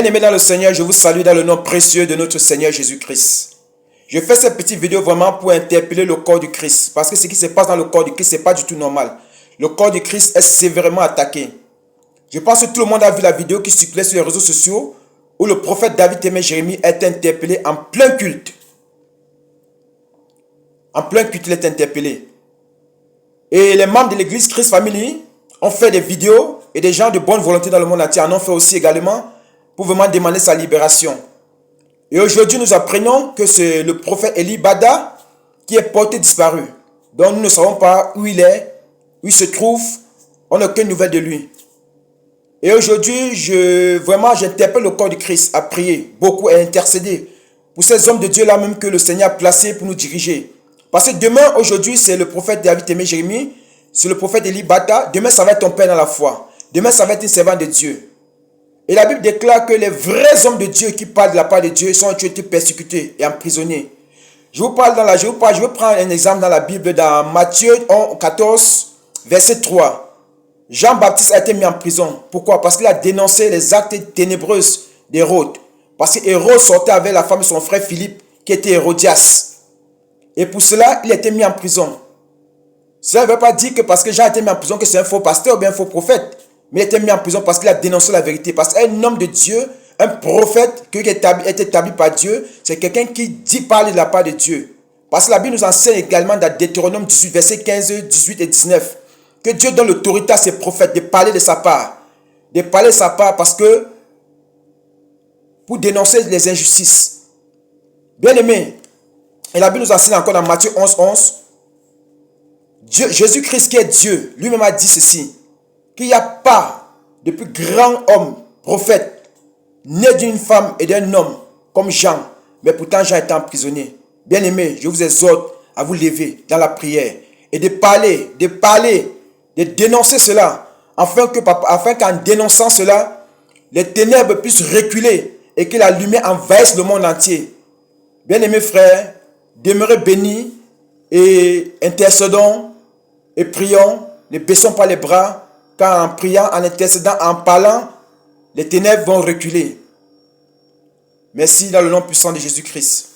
Bien-aimés dans le Seigneur, je vous salue dans le nom précieux de notre Seigneur Jésus-Christ. Je fais cette petite vidéo vraiment pour interpeller le corps du Christ. Parce que ce qui se passe dans le corps du Christ, ce n'est pas du tout normal. Le corps du Christ est sévèrement attaqué. Je pense que tout le monde a vu la vidéo qui circulait sur les réseaux sociaux où le prophète David Témé Jérémie est interpellé en plein culte. En plein culte, il est interpellé. Et les membres de l'église Christ Family ont fait des vidéos et des gens de bonne volonté dans le monde entier en ont fait aussi également pour vraiment demander sa libération. Et aujourd'hui, nous apprenons que c'est le prophète Eli Bada qui est porté disparu. Donc nous ne savons pas où il est, où il se trouve, on n'a aucune nouvelle de lui. Et aujourd'hui, j'interpelle le corps du Christ à prier, beaucoup à intercéder pour ces hommes de Dieu là même que le Seigneur a placés pour nous diriger. Parce que demain, aujourd'hui, c'est le prophète David Témé Jérémie, c'est le prophète Eli Bada. Demain, ça va être ton père dans la foi. Demain, ça va être un servant de Dieu. Et la Bible déclare que les vrais hommes de Dieu qui parlent de la part de Dieu ont été persécutés et emprisonnés. Je vais prendre un exemple dans la Bible, dans Matthieu 14, verset 3. Jean-Baptiste a été mis en prison. Pourquoi? Parce qu'il a dénoncé les actes ténébreux d'Hérode. Parce qu'Hérode sortait avec la femme de son frère Philippe, qui était Hérodias. Et pour cela, il a été mis en prison. Cela ne veut pas dire que parce que Jean a été mis en prison, que c'est un faux pasteur ou bien un faux prophète. Mais il a été mis en prison parce qu'il a dénoncé la vérité. Parce qu'un homme de Dieu, un prophète qui est établi par Dieu, c'est quelqu'un qui parle de la part de Dieu. Parce que la Bible nous enseigne également dans Deutéronome 18, versets 15, 18 et 19, que Dieu donne l'autorité à ses prophètes de parler de sa part. De parler de sa part parce que, pour dénoncer les injustices. Bien aimé, et la Bible nous enseigne encore dans Matthieu 11, 11, Jésus-Christ qui est Dieu, lui-même a dit ceci, qu'il n'y a pas de plus grand homme, prophète, né d'une femme et d'un homme comme Jean, mais pourtant Jean était emprisonné. Bien aimé, je vous exhorte à vous lever dans la prière et de parler, de dénoncer cela, afin qu'en dénonçant cela, les ténèbres puissent reculer et que la lumière envahisse le monde entier. Bien aimé frère, demeurez bénis et intercédons et prions, ne baissons pas les bras, car en priant, en intercédant, en parlant, les ténèbres vont reculer. Merci dans le nom puissant de Jésus-Christ.